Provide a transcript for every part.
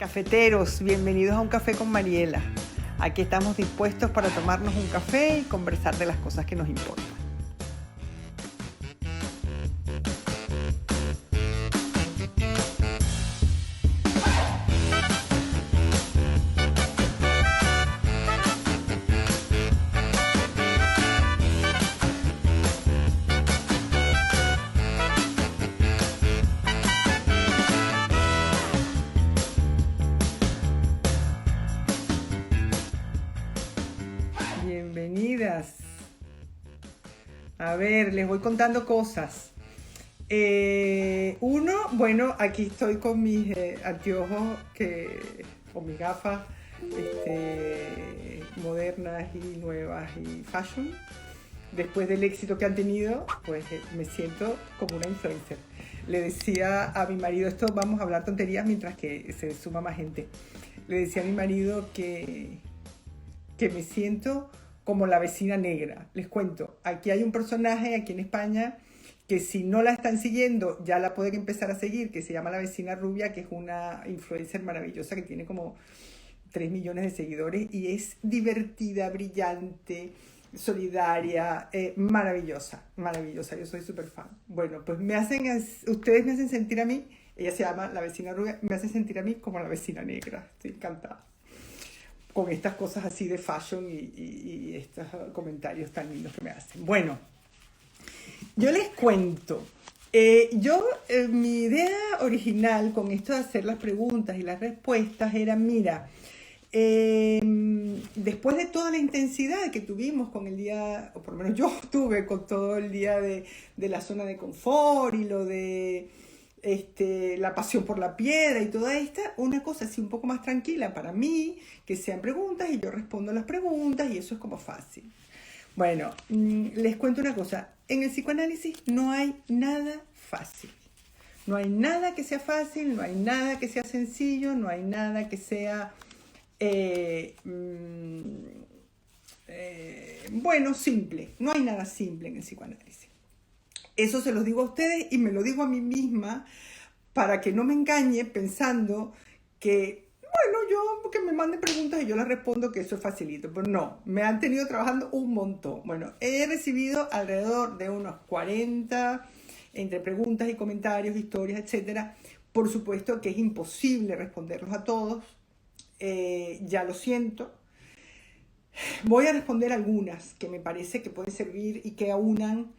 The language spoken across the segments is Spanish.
Cafeteros, bienvenidos a Un Café con Mariela. Aquí estamos dispuestos para tomarnos un café y conversar de las cosas que nos importan. Bienvenidas. A ver, les voy contando cosas. Bueno, aquí estoy con mis anteojos, con mis gafas modernas y nuevas y fashion. Después del éxito que han tenido, pues me siento como una influencer. Le decía a mi marido, esto vamos a hablar tonterías mientras que se suma más gente. Le decía a mi marido que me siento como la vecina negra. Les cuento, aquí hay un personaje aquí en España que si no la están siguiendo ya la pueden empezar a seguir, que se llama La Vecina Rubia, que es una influencer maravillosa que tiene como 3 millones de seguidores y es divertida, brillante, solidaria, maravillosa, maravillosa. Yo soy súper fan. Bueno, pues ustedes me hacen sentir a mí, ella se llama La Vecina Rubia, me hace sentir a mí como la vecina negra. Estoy encantada con estas cosas así de fashion y estos comentarios tan lindos que me hacen. Bueno, yo les cuento. Mi idea original con esto de hacer las preguntas y las respuestas era, mira, después de toda la intensidad que tuvimos con el día, o por lo menos yo tuve con todo el día de la zona de confort y lo de la pasión por la piedra y toda una cosa así un poco más tranquila para mí, que sean preguntas y yo respondo las preguntas y eso es como fácil. Bueno, les cuento una cosa, en el psicoanálisis no hay nada fácil, no hay nada que sea fácil, no hay nada que sea sencillo, no hay nada que sea, simple, no hay nada simple en el psicoanálisis. Eso se los digo a ustedes y me lo digo a mí misma para que no me engañe pensando que, que me manden preguntas y yo las respondo, que eso es facilito. Pero no, me han tenido trabajando un montón. Bueno, he recibido alrededor de unos 40 entre preguntas y comentarios, historias, etcétera. Por supuesto que es imposible responderlos a todos. Ya lo siento. Voy a responder algunas que me parece que pueden servir y que aunan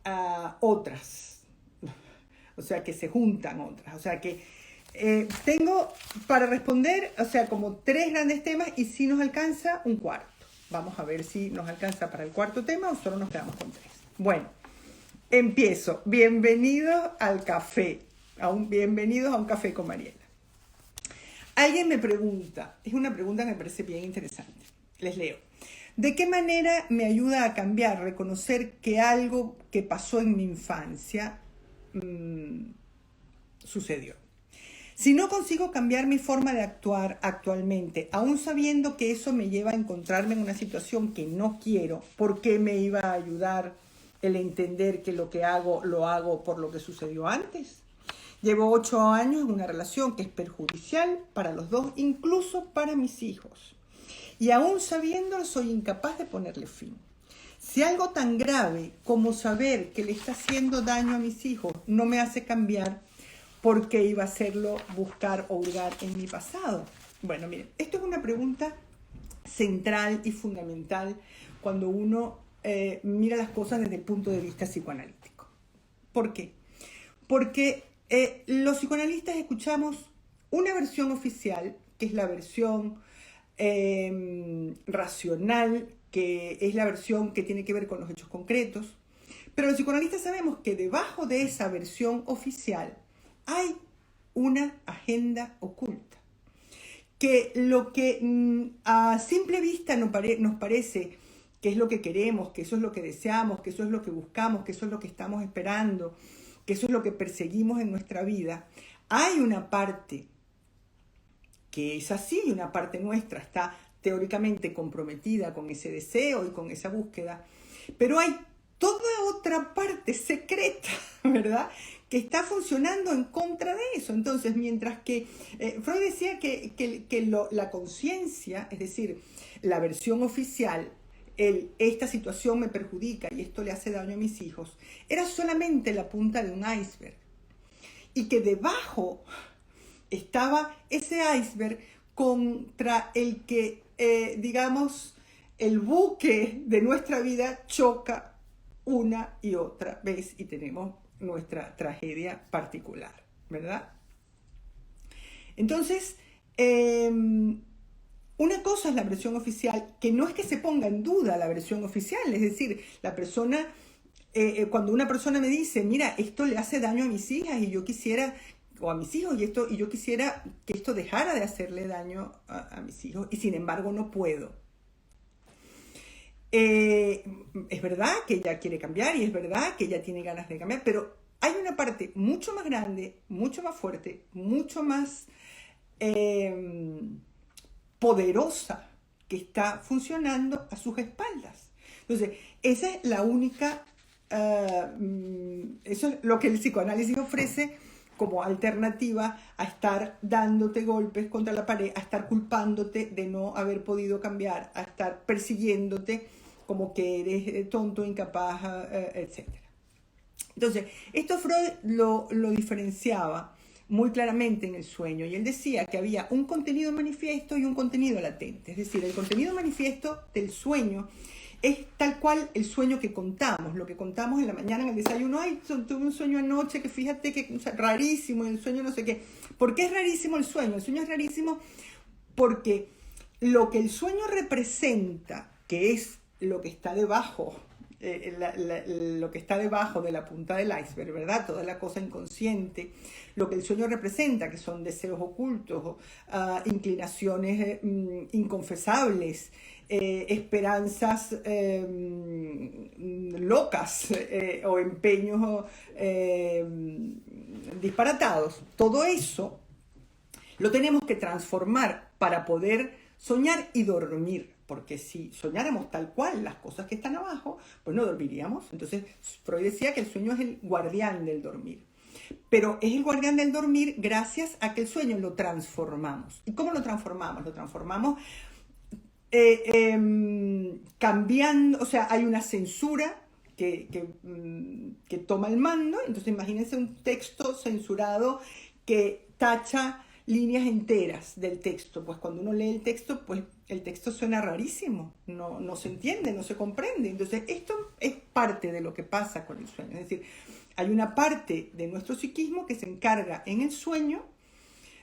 a otras, o sea, que se juntan otras, o sea, que tengo para responder, o sea, como 3 grandes temas y si nos alcanza un cuarto. Vamos a ver si nos alcanza para el cuarto tema o solo nos quedamos con 3. Bueno, empiezo. Bienvenidos al café, bienvenidos a Un Café con Mariela. Alguien me pregunta, es una pregunta que me parece bien interesante, les leo. ¿De qué manera me ayuda a cambiar, reconocer que algo que pasó en mi infancia sucedió? Si no consigo cambiar mi forma de actuar actualmente, aún sabiendo que eso me lleva a encontrarme en una situación que no quiero, ¿por qué me iba a ayudar el entender que lo que hago, lo hago por lo que sucedió antes? Llevo 8 años en una relación que es perjudicial para los dos, incluso para mis hijos. Y aún sabiéndolo, soy incapaz de ponerle fin. Si algo tan grave como saber que le está haciendo daño a mis hijos no me hace cambiar, ¿por qué iba a hacerlo buscar o hurgar en mi pasado? Bueno, miren, esto es una pregunta central y fundamental cuando uno mira las cosas desde el punto de vista psicoanalítico. ¿Por qué? Porque los psicoanalistas escuchamos una versión oficial, que es la versión racional, que es la versión que tiene que ver con los hechos concretos, pero los psicoanalistas sabemos que debajo de esa versión oficial hay una agenda oculta, que lo que a simple vista nos parece que es lo que queremos, que eso es lo que deseamos, que eso es lo que buscamos, que eso es lo que estamos esperando, que eso es lo que perseguimos en nuestra vida, hay una parte que es así, y una parte nuestra está teóricamente comprometida con ese deseo y con esa búsqueda, pero hay toda otra parte secreta, ¿verdad?, que está funcionando en contra de eso. Entonces, mientras que Freud decía que la conciencia, es decir, la versión oficial, esta situación me perjudica y esto le hace daño a mis hijos, era solamente la punta de un iceberg. Y que debajo estaba ese iceberg contra el que, digamos, el buque de nuestra vida choca una y otra vez y tenemos nuestra tragedia particular, ¿verdad? Entonces, una cosa es la versión oficial, que no es que se ponga en duda la versión oficial, es decir, la persona, cuando una persona me dice, mira, esto le hace daño a mis hijas y yo quisiera, o a mis hijos, y yo quisiera que esto dejara de hacerle daño a mis hijos, y sin embargo no puedo. Es verdad que ella quiere cambiar y es verdad que ella tiene ganas de cambiar, pero hay una parte mucho más grande, mucho más fuerte, mucho más poderosa que está funcionando a sus espaldas. Entonces, esa es la única, eso es lo que el psicoanálisis ofrece como alternativa a estar dándote golpes contra la pared, a estar culpándote de no haber podido cambiar, a estar persiguiéndote como que eres tonto, incapaz, etc. Entonces, esto Freud lo diferenciaba muy claramente en el sueño, y él decía que había un contenido manifiesto y un contenido latente. Es decir, el contenido manifiesto del sueño es tal cual el sueño que contamos, lo que contamos en la mañana en el desayuno. Ay, tuve un sueño anoche que fíjate que, o sea, rarísimo, el sueño no sé qué. ¿Por qué es rarísimo el sueño? El sueño es rarísimo porque lo que el sueño representa, que es lo que está debajo, lo que está debajo de la punta del iceberg, ¿verdad? Toda la cosa inconsciente, lo que el sueño representa, que son deseos ocultos, inclinaciones inconfesables, esperanzas locas o empeños disparatados. Todo eso lo tenemos que transformar para poder soñar y dormir. Porque si soñáramos tal cual las cosas que están abajo, pues no dormiríamos. Entonces Freud decía que el sueño es el guardián del dormir. Pero es el guardián del dormir gracias a que el sueño lo transformamos. ¿Y cómo lo transformamos? Lo transformamos cambiando, o sea, hay una censura que toma el mando. Entonces imagínense un texto censurado que tacha líneas enteras del texto. Pues cuando uno lee el texto, pues el texto suena rarísimo, no se entiende, no se comprende. Entonces esto es parte de lo que pasa con el sueño. Es decir, hay una parte de nuestro psiquismo que se encarga en el sueño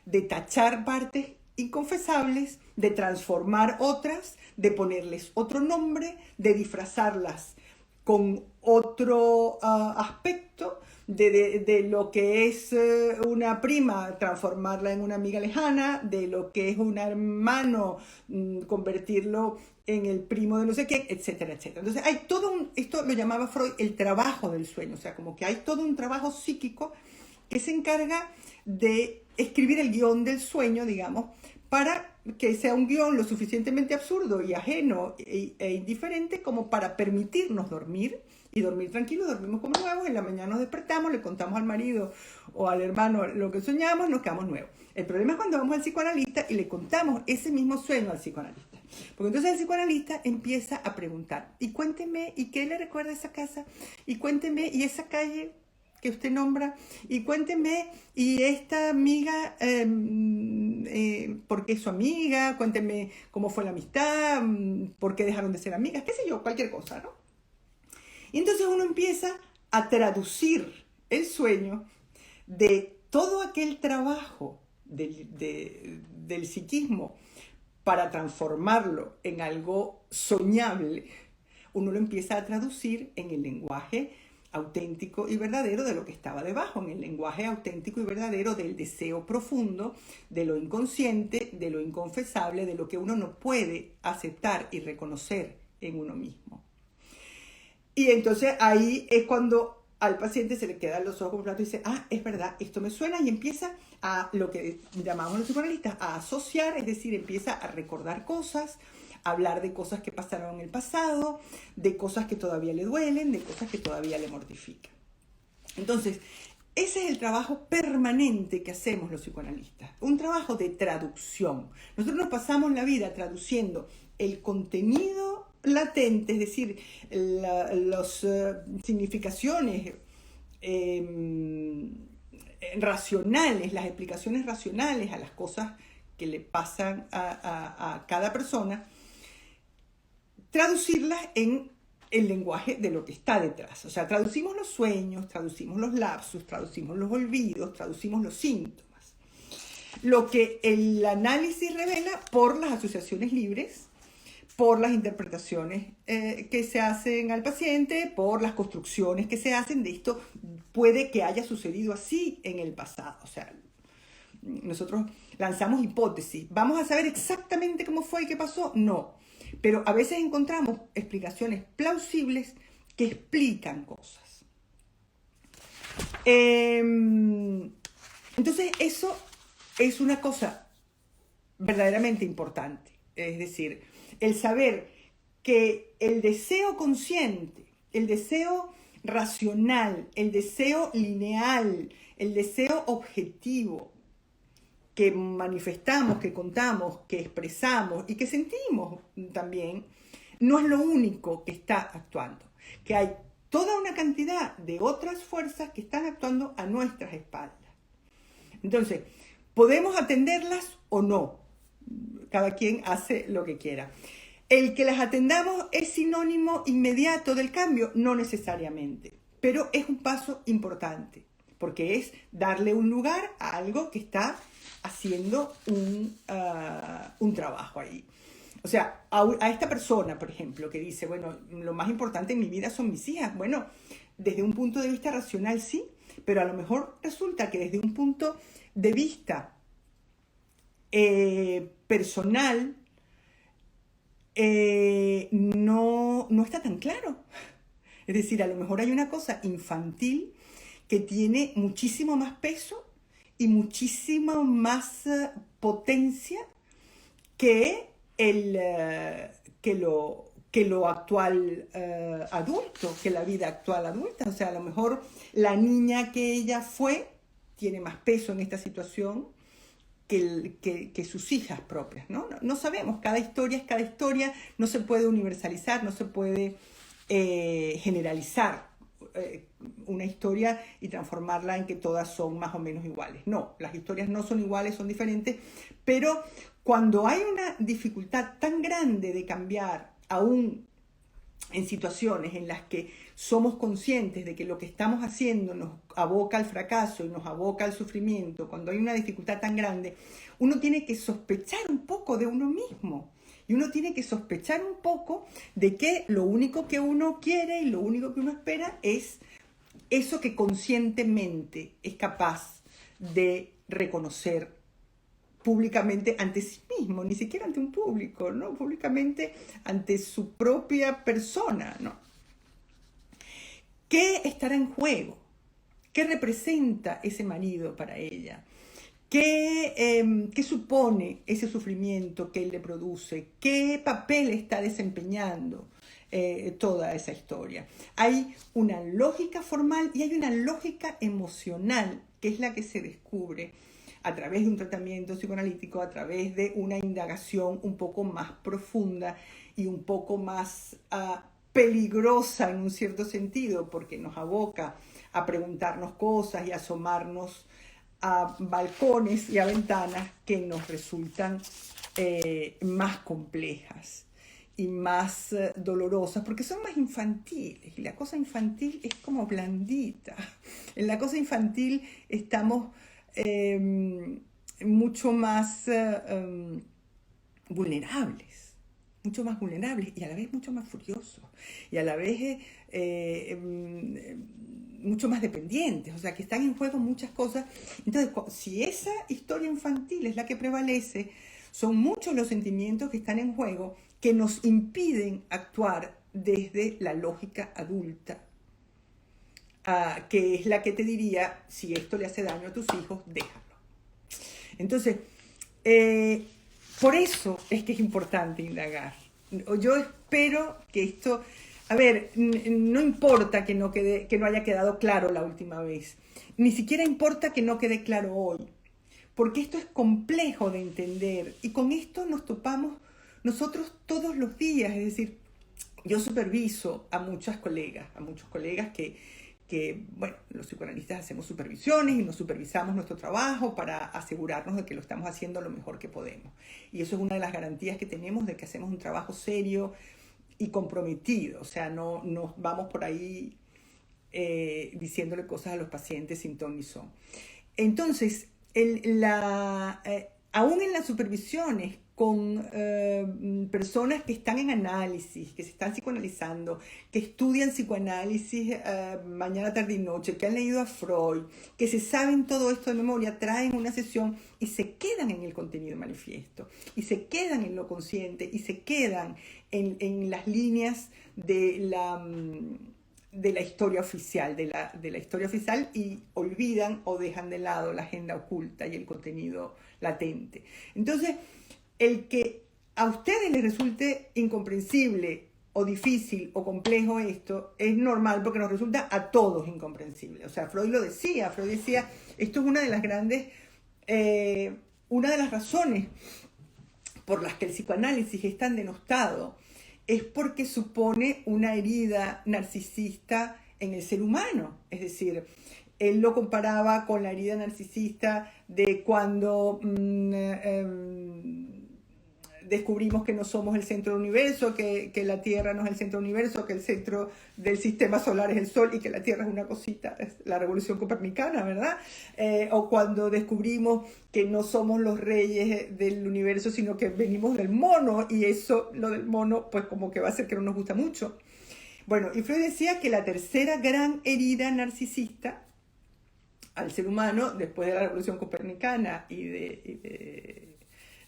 de tachar partes inconfesables, de transformar otras, de ponerles otro nombre, de disfrazarlas con otro aspecto, de lo que es una prima, transformarla en una amiga lejana, de lo que es un hermano, convertirlo en el primo de no sé qué, etcétera, etcétera. Entonces hay todo esto lo llamaba Freud el trabajo del sueño, o sea, como que hay todo un trabajo psíquico que se encarga de escribir el guión del sueño, digamos, para que sea un guión lo suficientemente absurdo y ajeno e indiferente como para permitirnos dormir y dormir tranquilos. Dormimos como nuevos, en la mañana nos despertamos, le contamos al marido o al hermano lo que soñamos, nos quedamos nuevos. El problema es cuando vamos al psicoanalista y le contamos ese mismo sueño al psicoanalista. Porque entonces el psicoanalista empieza a preguntar, y cuénteme, ¿y qué le recuerda esa casa? Y cuénteme, ¿y esa calle que usted nombra? Y cuénteme, ¿y esta amiga, por qué es su amiga? Cuénteme cómo fue la amistad, por qué dejaron de ser amigas, qué sé yo, cualquier cosa, ¿no? Y entonces uno empieza a traducir el sueño de todo aquel trabajo del psiquismo para transformarlo en algo soñable. Uno lo empieza a traducir en el lenguaje auténtico y verdadero de lo que estaba debajo, en el lenguaje auténtico y verdadero del deseo profundo, de lo inconsciente, de lo inconfesable, de lo que uno no puede aceptar y reconocer en uno mismo. Y entonces ahí es cuando al paciente se le quedan los ojos como plato y dice, ah, es verdad, esto me suena, y empieza a lo que llamamos los psicoanalistas a asociar, es decir, empieza a recordar cosas, a hablar de cosas que pasaron en el pasado, de cosas que todavía le duelen, de cosas que todavía le mortifican. Entonces, Ese es el trabajo permanente que hacemos los psicoanalistas, un trabajo de traducción. Nosotros nos pasamos la vida traduciendo el contenido latente, es decir, las significaciones racionales, las explicaciones racionales a las cosas que le pasan a cada persona, traducirlas en el lenguaje de lo que está detrás. O sea, traducimos los sueños, traducimos los lapsus, traducimos los olvidos, traducimos los síntomas. Lo que el análisis revela por las asociaciones libres, por las interpretaciones que se hacen al paciente, por las construcciones que se hacen de esto, puede que haya sucedido así en el pasado. O sea, nosotros lanzamos hipótesis. ¿Vamos a saber exactamente cómo fue y qué pasó? No. Pero a veces encontramos explicaciones plausibles que explican cosas. Entonces, eso es una cosa verdaderamente importante. Es decir, el saber que el deseo consciente, el deseo racional, el deseo lineal, el deseo objetivo que manifestamos, que contamos, que expresamos y que sentimos también, no es lo único que está actuando. Que hay toda una cantidad de otras fuerzas que están actuando a nuestras espaldas. Entonces, podemos atenderlas o no. Cada quien hace lo que quiera. El que las atendamos es sinónimo inmediato del cambio, no necesariamente, pero es un paso importante, porque es darle un lugar a algo que está haciendo un trabajo ahí. O sea, a esta persona, por ejemplo, que dice, bueno, lo más importante en mi vida son mis hijas. Bueno, desde un punto de vista racional sí, pero a lo mejor resulta que desde un punto de vista personal no está tan claro. Es decir, a lo mejor hay una cosa infantil que tiene muchísimo más peso y muchísima más potencia que lo actual adulto, que la vida actual adulta. O sea, a lo mejor la niña que ella fue tiene más peso en esta situación que sus hijas propias, ¿no? No sabemos, cada historia es cada historia, no se puede universalizar, no se puede generalizar una historia y transformarla en que todas son más o menos iguales. No, las historias no son iguales, son diferentes, pero cuando hay una dificultad tan grande de cambiar, aún en situaciones en las que somos conscientes de que lo que estamos haciendo nos aboca al fracaso y nos aboca al sufrimiento, cuando hay una dificultad tan grande, uno tiene que sospechar un poco de uno mismo. Y uno tiene que sospechar un poco de que lo único que uno quiere y lo único que uno espera es eso que conscientemente es capaz de reconocer públicamente ante sí mismo, ni siquiera ante un público, ¿no? Públicamente ante su propia persona, ¿no? ¿Qué estará en juego? ¿Qué representa ese marido para ella? ¿Qué supone ese sufrimiento que él le produce? ¿Qué papel está desempeñando toda esa historia? Hay una lógica formal y hay una lógica emocional, que es la que se descubre a través de un tratamiento psicoanalítico, a través de una indagación un poco más profunda y un poco más peligrosa en un cierto sentido, porque nos aboca a preguntarnos cosas y a asomarnos a balcones y a ventanas que nos resultan más complejas y más dolorosas, porque son más infantiles, y la cosa infantil es como blandita. En la cosa infantil estamos mucho más vulnerables, y a la vez mucho más furiosos, y a la vez mucho más dependientes, o sea, que están en juego muchas cosas. Entonces, si esa historia infantil es la que prevalece, son muchos los sentimientos que están en juego que nos impiden actuar desde la lógica adulta, que es la que te diría, si esto le hace daño a tus hijos, déjalo. Entonces, por eso es que es importante indagar. Yo espero que esto A ver, no importa que no haya quedado claro la última vez. Ni siquiera importa que no quede claro hoy. Porque esto es complejo de entender. Y con esto nos topamos nosotros todos los días. Es decir, yo superviso a muchos colegas que, bueno, los psicoanalistas hacemos supervisiones y nos supervisamos nuestro trabajo para asegurarnos de que lo estamos haciendo lo mejor que podemos. Y eso es una de las garantías que tenemos de que hacemos un trabajo serio y comprometido. O sea, no nos vamos por ahí diciéndole cosas a los pacientes sin ton ni son. Entonces, aún en las supervisiones con personas que están en análisis, que se están psicoanalizando, que estudian psicoanálisis mañana, tarde y noche, que han leído a Freud, que se saben todo esto de memoria, traen una sesión y se quedan en el contenido manifiesto, y se quedan en lo consciente, y se quedan en las líneas de la historia oficial, de la historia oficial, y olvidan o dejan de lado la agenda oculta y el contenido latente. Entonces, el que a ustedes les resulte incomprensible o difícil o complejo esto, es normal porque nos resulta a todos incomprensible. O sea, Freud decía, esto es una de las grandes, una de las razones por las que el psicoanálisis es tan denostado, es porque supone una herida narcisista en el ser humano. Es decir, él lo comparaba con la herida narcisista de cuando descubrimos que no somos el centro del universo, que la Tierra no es el centro del universo, que el centro del sistema solar es el Sol y que la Tierra es una cosita, es la revolución copernicana, ¿verdad? O cuando descubrimos que no somos los reyes del universo, sino que venimos del mono, y eso, lo del mono, pues como que va a ser que no nos gusta mucho. Bueno, y Freud decía que la tercera gran herida narcisista al ser humano, después de la revolución copernicana y de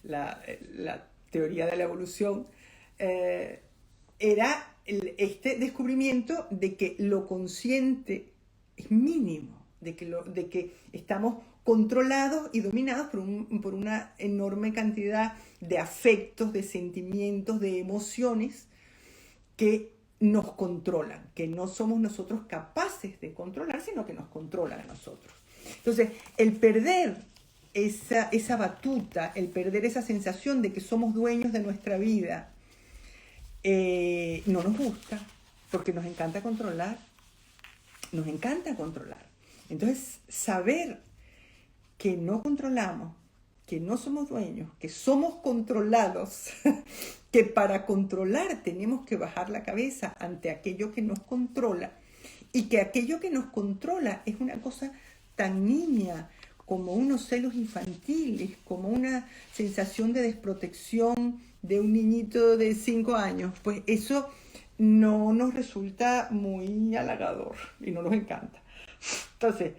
la teoría de la evolución, era este descubrimiento de que lo consciente es mínimo, de que estamos controlados y dominados por una enorme cantidad de afectos, de sentimientos, de emociones que nos controlan, que no somos nosotros capaces de controlar, sino que nos controlan a nosotros. Entonces, el perder esa batuta, el perder esa sensación de que somos dueños de nuestra vida, no nos gusta, porque nos encanta controlar. Nos encanta controlar. Entonces, saber que no controlamos, que no somos dueños, que somos controlados, que para controlar tenemos que bajar la cabeza ante aquello que nos controla, y que aquello que nos controla es una cosa tan niña como unos celos infantiles, como una sensación de desprotección de un niñito de 5 años, pues eso no nos resulta muy halagador y no nos encanta. Entonces,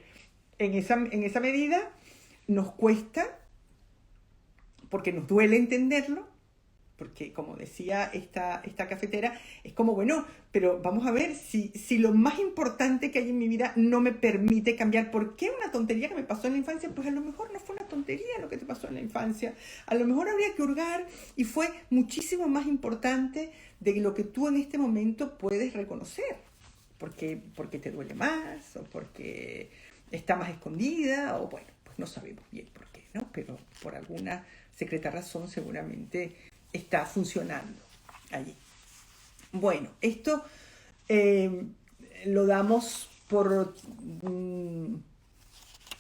en esa medida nos cuesta, porque nos duele entenderlo, porque como decía esta cafetera, es como, bueno, pero vamos a ver, si lo más importante que hay en mi vida no me permite cambiar, ¿por qué una tontería que me pasó en la infancia? Pues a lo mejor no fue una tontería lo que te pasó en la infancia, a lo mejor habría que hurgar y fue muchísimo más importante de lo que tú en este momento puedes reconocer, porque te duele más, o porque está más escondida, o bueno, pues no sabemos bien por qué, ¿no? Pero por alguna secreta razón seguramente está funcionando allí. Bueno, esto lo damos por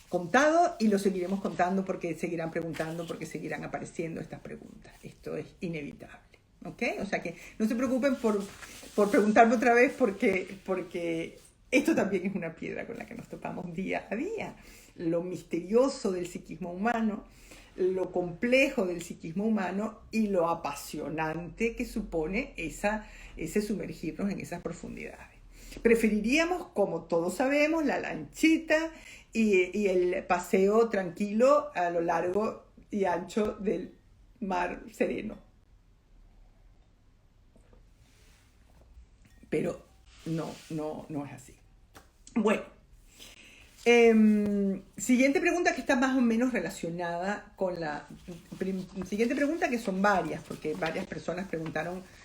contado, y lo seguiremos contando porque seguirán preguntando, porque seguirán apareciendo estas preguntas. Esto es inevitable, ¿ok? O sea que no se preocupen por preguntarme otra vez, porque esto también es una piedra con la que nos topamos día a día. Lo misterioso del psiquismo humano, lo complejo del psiquismo humano y lo apasionante que supone ese sumergirnos en esas profundidades. Preferiríamos, como todos sabemos, la lanchita y el paseo tranquilo a lo largo y ancho del mar sereno. Pero no es así. Bueno. Siguiente pregunta, que está más o menos relacionada con la siguiente pregunta, que son varias, porque varias personas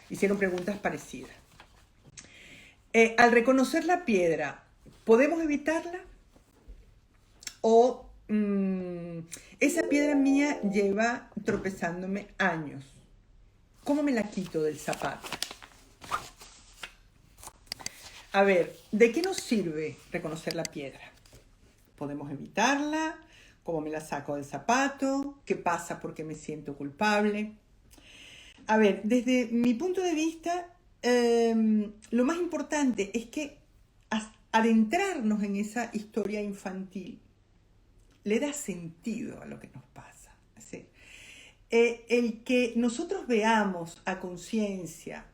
hicieron preguntas parecidas. Al reconocer la piedra, ¿podemos evitarla? ¿O esa piedra mía lleva tropezándome años? ¿Cómo me la quito del zapato? A ver, ¿de qué nos sirve reconocer la piedra? ¿Podemos evitarla? ¿Cómo me la saco del zapato? ¿Qué pasa porque me siento culpable? A ver, desde mi punto de vista, lo más importante es que adentrarnos en esa historia infantil le da sentido a lo que nos pasa. ¿Sí? El que nosotros veamos a conciencia,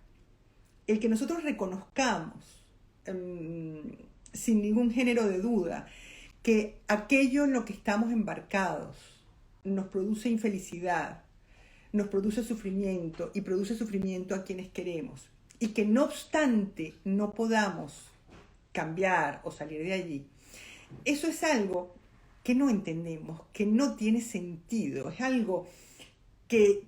el que nosotros reconozcamos sin ningún género de duda que aquello en lo que estamos embarcados nos produce infelicidad, nos produce sufrimiento y produce sufrimiento a quienes queremos, y que no obstante no podamos cambiar o salir de allí, eso es algo que no entendemos, que no tiene sentido, es algo que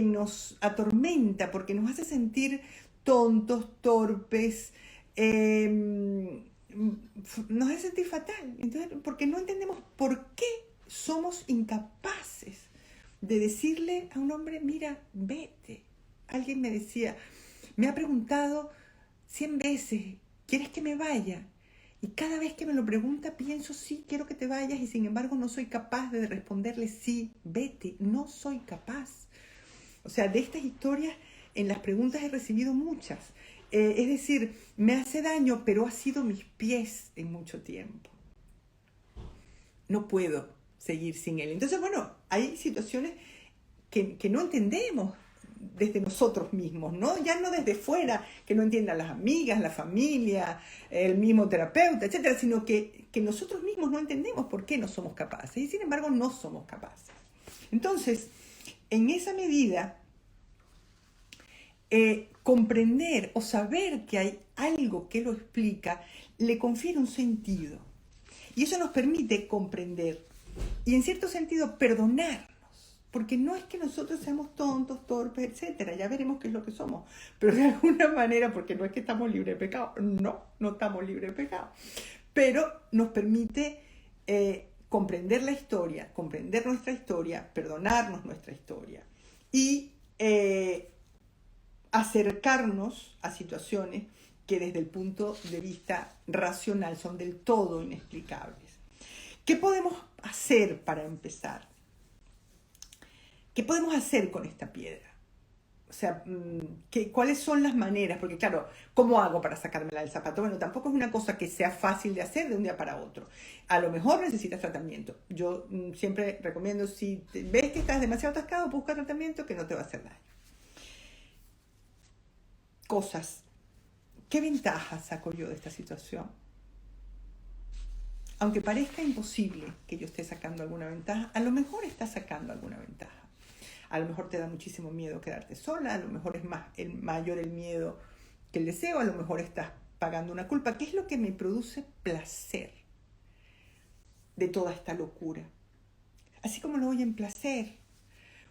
nos atormenta porque nos hace sentir tontos, torpes, nos hace sentir fatal. Entonces, porque no entendemos por qué somos incapaces de decirle a un hombre, mira, vete. Alguien me decía, me ha preguntado 100 veces, ¿quieres que me vaya? Y cada vez que me lo pregunta pienso, sí, quiero que te vayas, y sin embargo no soy capaz de responderle, sí, vete, no soy capaz. O sea, de estas historias en las preguntas he recibido muchas. Es decir, me hace daño, pero ha sido mis pies en mucho tiempo. No puedo seguir sin él. Entonces, bueno, hay situaciones que no entendemos desde nosotros mismos, ¿no? Ya no desde fuera, que no entiendan las amigas, la familia, el mismo terapeuta, etcétera, sino que nosotros mismos no entendemos por qué no somos capaces, y sin embargo no somos capaces. Entonces, en esa medida, comprender o saber que hay algo que lo explica, le confiere un sentido. Y eso nos permite comprender y en cierto sentido perdonarnos. Porque no es que nosotros seamos tontos, torpes, etcétera. Ya veremos qué es lo que somos. Pero de alguna manera, porque no es que estamos libres de pecado. No estamos libres de pecado. Pero nos permite comprender la historia, comprender nuestra historia, perdonarnos nuestra historia. Y acercarnos a situaciones que desde el punto de vista racional son del todo inexplicables. ¿Qué podemos hacer para empezar? ¿Qué podemos hacer con esta piedra? O sea, ¿cuáles son las maneras? Porque claro, ¿cómo hago para sacármela del zapato? Bueno, tampoco es una cosa que sea fácil de hacer de un día para otro. A lo mejor necesitas tratamiento. Yo siempre recomiendo, si ves que estás demasiado atascado, busca tratamiento que no te va a hacer daño. Cosas. ¿Qué ventajas saco yo de esta situación? Aunque parezca imposible que yo esté sacando alguna ventaja, a lo mejor estás sacando alguna ventaja. A lo mejor te da muchísimo miedo quedarte sola, a lo mejor es mayor el miedo que el deseo, a lo mejor estás pagando una culpa. ¿Qué es lo que me produce placer de toda esta locura? Así como lo oyen, placer.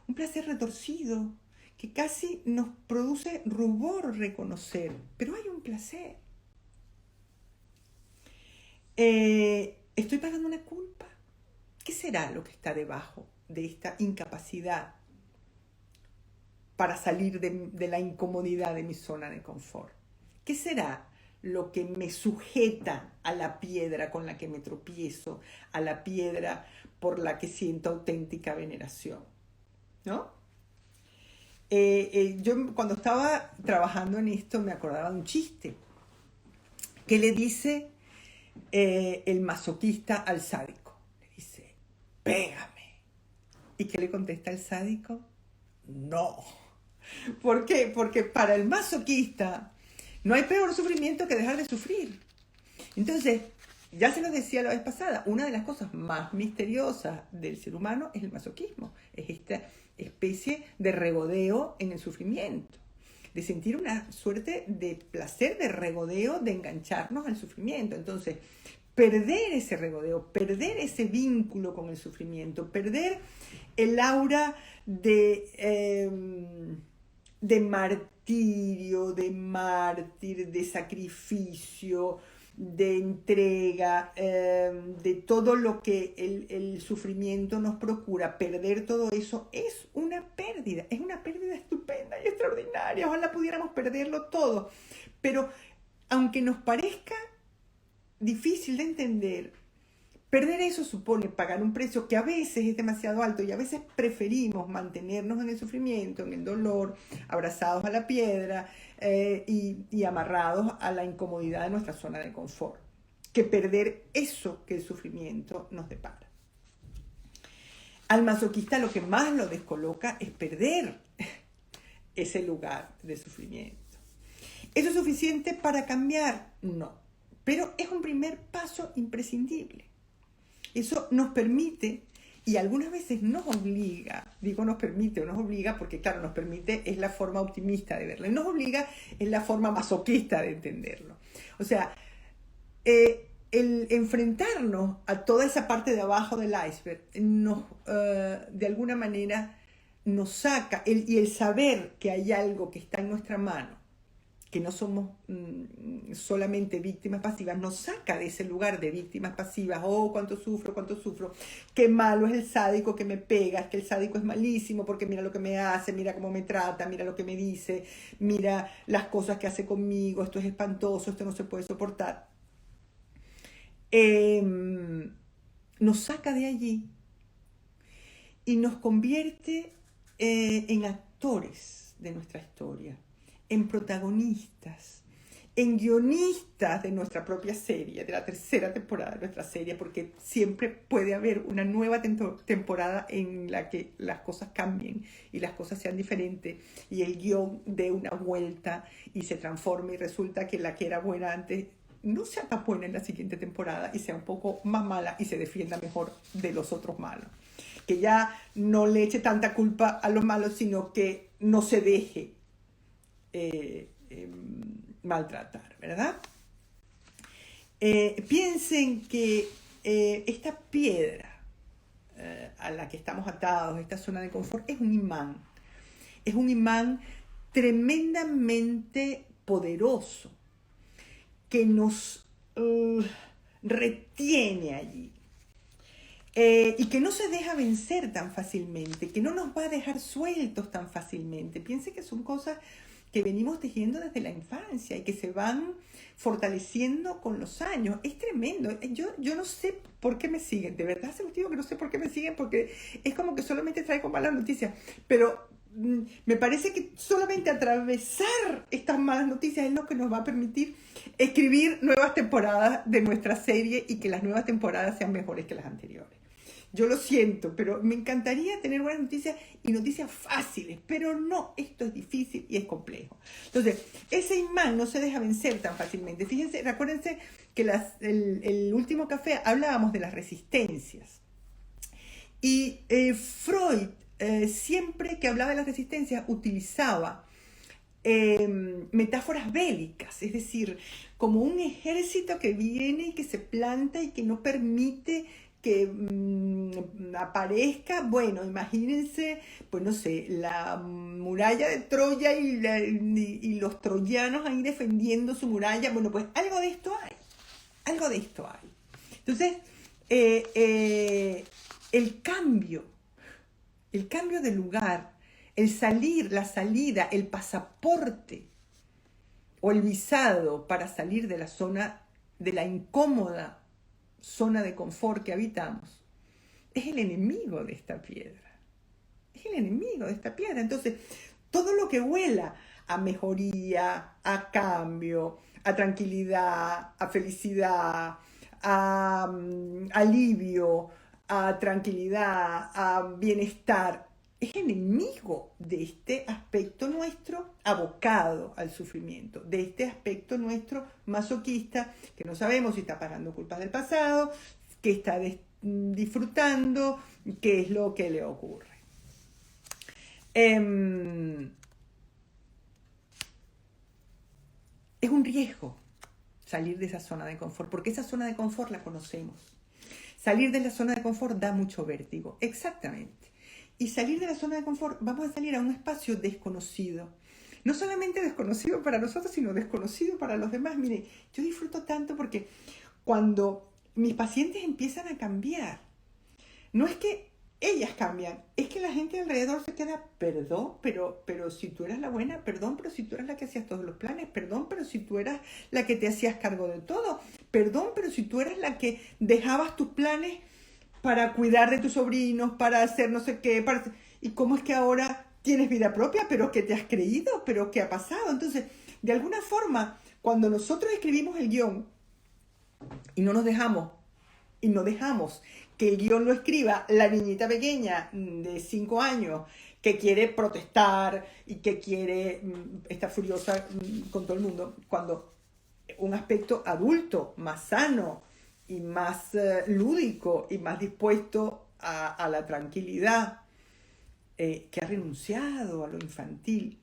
Un placer retorcido que casi nos produce rubor reconocer, pero hay un placer. ¿Estoy pagando una culpa? ¿Qué será lo que está debajo de esta incapacidad para salir de la incomodidad de mi zona de confort? ¿Qué será lo que me sujeta a la piedra con la que me tropiezo, a la piedra por la que siento auténtica veneración? ¿No? Yo cuando estaba trabajando en esto me acordaba de un chiste que le dice el masoquista al sádico. Le dice, pégame. ¿Y qué le contesta el sádico? No. ¿Por qué? Porque para el masoquista no hay peor sufrimiento que dejar de sufrir. Entonces, ya se los decía la vez pasada, una de las cosas más misteriosas del ser humano es el masoquismo. Es esta especie de regodeo en el sufrimiento, de sentir una suerte de placer, de regodeo, de engancharnos al sufrimiento. Entonces, perder ese regodeo, perder ese vínculo con el sufrimiento, perder el aura de de martirio, de mártir, de sacrificio, de entrega, de todo lo que el sufrimiento nos procura. Perder todo eso es una pérdida estupenda y extraordinaria. Ojalá pudiéramos perderlo todo. Pero aunque nos parezca difícil de entender, perder eso supone pagar un precio que a veces es demasiado alto y a veces preferimos mantenernos en el sufrimiento, en el dolor, abrazados a la piedra y amarrados a la incomodidad de nuestra zona de confort, que perder eso que el sufrimiento nos depara. Al masoquista lo que más lo descoloca es perder ese lugar de sufrimiento. ¿Eso es suficiente para cambiar? No, pero es un primer paso imprescindible. Eso nos permite, y algunas veces nos obliga, digo nos permite o nos obliga, porque claro, nos permite es la forma optimista de verlo, y nos obliga es la forma masoquista de entenderlo. O sea, el enfrentarnos a toda esa parte de abajo del iceberg, de alguna manera nos saca, y el saber que hay algo que está en nuestra mano, que no somos solamente víctimas pasivas, nos saca de ese lugar de víctimas pasivas. Oh, cuánto sufro, qué malo es el sádico que me pega, es que el sádico es malísimo porque mira lo que me hace, mira cómo me trata, mira lo que me dice, mira las cosas que hace conmigo, esto es espantoso, esto no se puede soportar. Nos saca de allí y nos convierte en actores de nuestra historia, en protagonistas, en guionistas de nuestra propia serie, de la tercera temporada de nuestra serie, porque siempre puede haber una nueva temporada en la que las cosas cambien y las cosas sean diferentes y el guión dé una vuelta y se transforme y resulta que la que era buena antes no sea tan buena en la siguiente temporada y sea un poco más mala y se defienda mejor de los otros malos. Que ya no le eche tanta culpa a los malos, sino que no se deje maltratar, ¿verdad? Piensen que esta piedra a la que estamos atados, esta zona de confort, es un imán tremendamente poderoso que nos retiene allí. Y que no se deja vencer tan fácilmente, que no nos va a dejar sueltos tan fácilmente. Piense que son cosas que venimos tejiendo desde la infancia y que se van fortaleciendo con los años. Es tremendo. Yo no sé por qué me siguen. De verdad se los digo que no sé por qué me siguen, porque es como que solamente traigo malas noticias. Pero me parece que solamente atravesar estas malas noticias es lo que nos va a permitir escribir nuevas temporadas de nuestra serie y que las nuevas temporadas sean mejores que las anteriores. Yo lo siento, pero me encantaría tener buenas noticias y noticias fáciles, pero no, esto es difícil y es complejo. Entonces, ese imán no se deja vencer tan fácilmente. Fíjense, recuérdense que el último café hablábamos de las resistencias. Y Freud, siempre que hablaba de las resistencias, utilizaba metáforas bélicas, es decir, como un ejército que viene y que se planta y que no permite que aparezca. Bueno, imagínense, pues no sé, la muralla de Troya y los troyanos ahí defendiendo su muralla. Bueno, pues algo de esto hay. Entonces, el cambio de lugar, la salida, el pasaporte o el visado para salir de la zona, de la incómoda zona de confort que habitamos, es el enemigo de esta piedra. Entonces, todo lo que huela a mejoría, a cambio, a tranquilidad, a felicidad, a alivio, a tranquilidad, a bienestar, es enemigo de este aspecto nuestro abocado al sufrimiento, de este aspecto nuestro masoquista, que no sabemos si está pagando culpas del pasado, que está disfrutando, qué es lo que le ocurre. Es un riesgo salir de esa zona de confort, porque esa zona de confort la conocemos. Salir de la zona de confort da mucho vértigo, exactamente. y salir de la zona de confort. Vamos a salir a un espacio desconocido. No solamente desconocido para nosotros, sino desconocido para los demás. Mire, yo disfruto tanto porque cuando mis pacientes empiezan a cambiar, no es que ellas cambian, es que la gente alrededor se queda, perdón, pero si tú eras la buena, perdón, pero si tú eras la que hacías todos los planes, perdón, pero si tú eras la que te hacías cargo de todo, perdón, pero si tú eras la que dejabas tus planes para cuidar de tus sobrinos, para hacer no sé qué, ¿y cómo es que ahora tienes vida propia? ¿Pero qué te has creído? ¿Pero qué ha pasado? Entonces, de alguna forma, cuando nosotros escribimos el guión y no dejamos que el guión lo escriba la niñita pequeña de 5 años que quiere protestar y que quiere estar furiosa con todo el mundo, cuando un aspecto adulto, más sano y más lúdico y más dispuesto a la tranquilidad, que ha renunciado a lo infantil,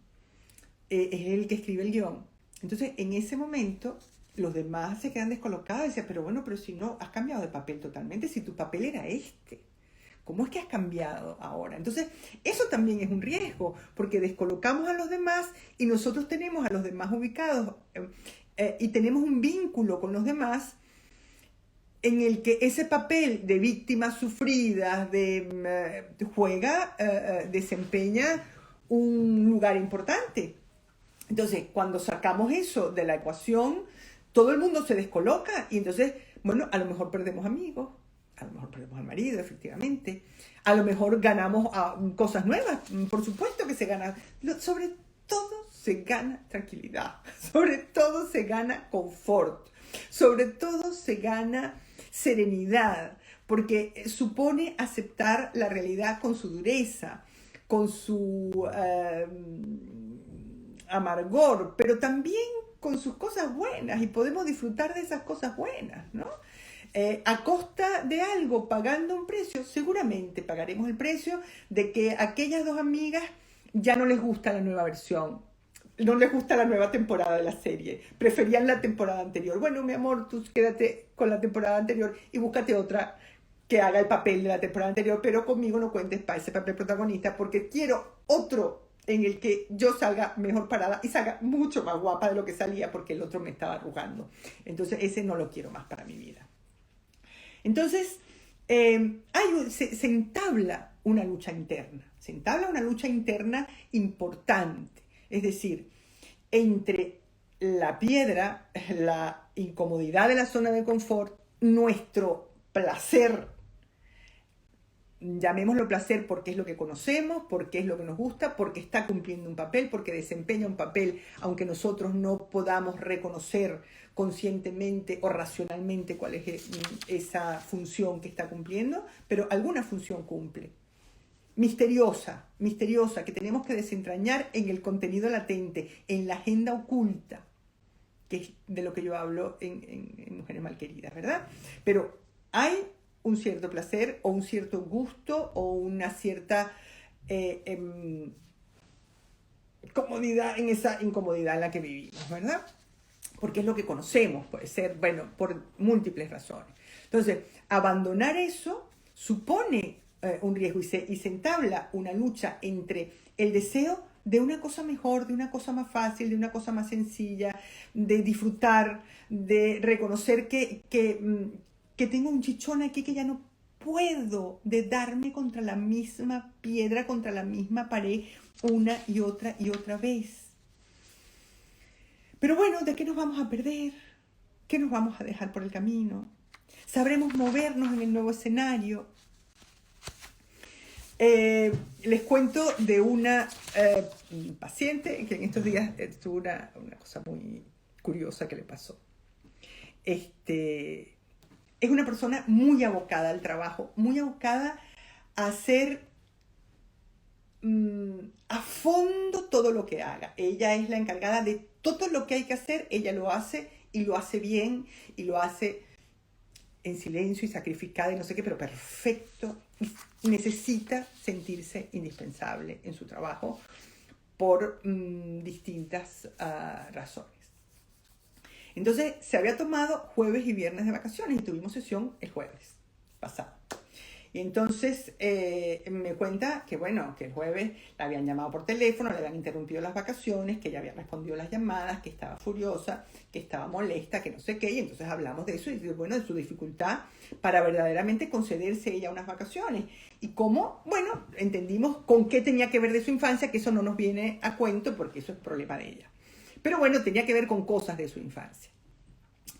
es el que escribe el guión. Entonces, en ese momento, los demás se quedan descolocados y dicen, pero bueno, pero si no, has cambiado de papel totalmente, si tu papel era este. ¿Cómo es que has cambiado ahora? Entonces, eso también es un riesgo, porque descolocamos a los demás y nosotros tenemos a los demás ubicados y tenemos un vínculo con los demás en el que ese papel de víctimas sufridas desempeña un lugar importante. Entonces, cuando sacamos eso de la ecuación, todo el mundo se descoloca y entonces, bueno, a lo mejor perdemos amigos, a lo mejor perdemos al marido, efectivamente, a lo mejor ganamos cosas nuevas, por supuesto que se gana, sobre todo se gana tranquilidad, sobre todo se gana confort, sobre todo se gana serenidad, porque supone aceptar la realidad con su dureza, con su amargor, pero también con sus cosas buenas, y podemos disfrutar de esas cosas buenas, ¿no? A costa de algo, pagando un precio, seguramente pagaremos el precio de que aquellas dos amigas ya no les gusta la nueva versión, no les gusta la nueva temporada de la serie, preferían la temporada anterior. Bueno, mi amor, tú quédate con la temporada anterior y búscate otra que haga el papel de la temporada anterior, pero conmigo no cuentes para ese papel protagonista porque quiero otro en el que yo salga mejor parada y salga mucho más guapa de lo que salía porque el otro me estaba arrugando. Entonces ese no lo quiero más para mi vida. Entonces se entabla una lucha interna, importante. Es decir, entre la piedra, la incomodidad de la zona de confort, nuestro placer, llamémoslo placer porque es lo que conocemos, porque es lo que nos gusta, porque está cumpliendo un papel, porque desempeña un papel, aunque nosotros no podamos reconocer conscientemente o racionalmente cuál es esa función que está cumpliendo, pero alguna función cumple. Misteriosa, que tenemos que desentrañar en el contenido latente, en la agenda oculta, que es de lo que yo hablo en Mujeres Malqueridas, ¿verdad? Pero hay un cierto placer o un cierto gusto o una cierta comodidad en esa incomodidad en la que vivimos, ¿verdad? Porque es lo que conocemos, puede ser, bueno, por múltiples razones. Entonces, abandonar eso supone un riesgo y se entabla una lucha entre el deseo de una cosa mejor, de una cosa más fácil, de una cosa más sencilla, de disfrutar, de reconocer que tengo un chichón aquí que ya no puedo, de darme contra la misma piedra, contra la misma pared, una y otra vez. Pero bueno, ¿de qué nos vamos a perder? ¿Qué nos vamos a dejar por el camino? ¿Sabremos movernos en el nuevo escenario? Les cuento de una paciente que en estos días tuvo una cosa muy curiosa que le pasó. Es una persona muy abocada al trabajo, muy abocada a hacer a fondo todo lo que haga. Ella es la encargada de todo lo que hay que hacer, ella lo hace y lo hace bien y lo hace en silencio y sacrificada y no sé qué, pero perfecto. Y necesita sentirse indispensable en su trabajo por distintas razones. Entonces se había tomado jueves y viernes de vacaciones y tuvimos sesión el jueves pasado. Y entonces me cuenta que, bueno, que el jueves la habían llamado por teléfono, le habían interrumpido las vacaciones, que ella había respondido las llamadas, que estaba furiosa, que estaba molesta, que no sé qué. Y entonces hablamos de eso y, bueno, de su dificultad para verdaderamente concederse ella unas vacaciones. Y cómo, bueno, entendimos con qué tenía que ver de su infancia, que eso no nos viene a cuento porque eso es problema de ella. Pero bueno, tenía que ver con cosas de su infancia,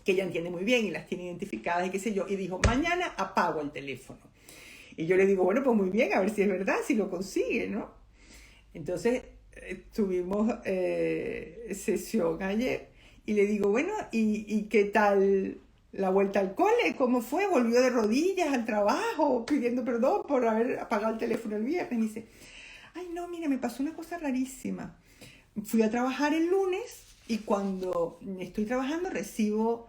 que ella entiende muy bien y las tiene identificadas y qué sé yo. Y dijo, mañana apago el teléfono. Y yo le digo, bueno, pues muy bien, a ver si es verdad, si lo consigue, ¿no? Entonces tuvimos sesión ayer y le digo, bueno, ¿y qué tal la vuelta al cole? ¿Cómo fue? ¿Volvió de rodillas al trabajo pidiendo perdón por haber apagado el teléfono el viernes? Y dice, ay, no, mira, me pasó una cosa rarísima. Fui a trabajar el lunes y cuando estoy trabajando recibo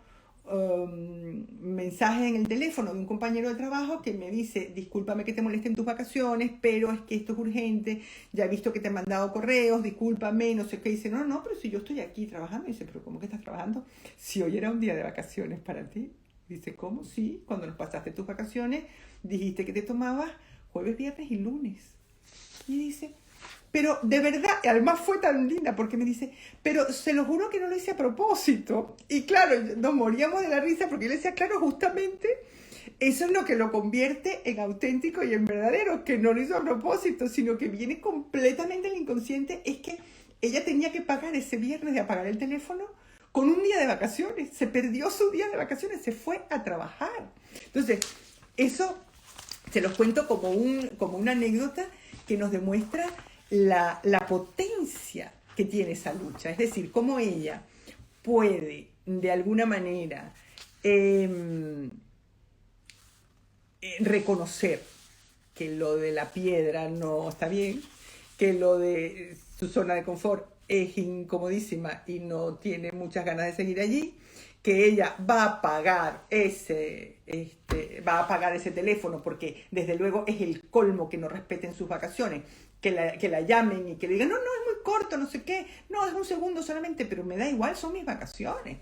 mensajes en el teléfono de un compañero de trabajo que me dice, discúlpame que te moleste en tus vacaciones, pero es que esto es urgente, ya he visto que te he mandado correos, discúlpame, no sé qué. Dice, no, pero si yo estoy aquí trabajando. Dice, pero ¿cómo que estás trabajando? Si hoy era un día de vacaciones para ti. Dice, ¿cómo? Sí, cuando nos pasaste tus vacaciones, dijiste que te tomabas jueves, viernes y lunes. Y dice, pero de verdad, además fue tan linda porque me dice, pero se lo juro que no lo hice a propósito. Y claro, nos moríamos de la risa porque yo le decía, claro, justamente eso es lo que lo convierte en auténtico y en verdadero, que no lo hizo a propósito, sino que viene completamente el inconsciente. Es que ella tenía que pagar ese viernes de apagar el teléfono con un día de vacaciones. Se perdió su día de vacaciones, se fue a trabajar. Entonces, eso se los cuento como una anécdota que nos demuestra la potencia que tiene esa lucha. Es decir, cómo ella puede, de alguna manera, reconocer que lo de la piedra no está bien, que lo de su zona de confort es incomodísima y no tiene muchas ganas de seguir allí, que ella va a pagar ese teléfono porque desde luego es el colmo que no respeten sus vacaciones, que la llamen y que le digan, no, es muy corto, no sé qué, no, es un segundo solamente, pero me da igual, son mis vacaciones.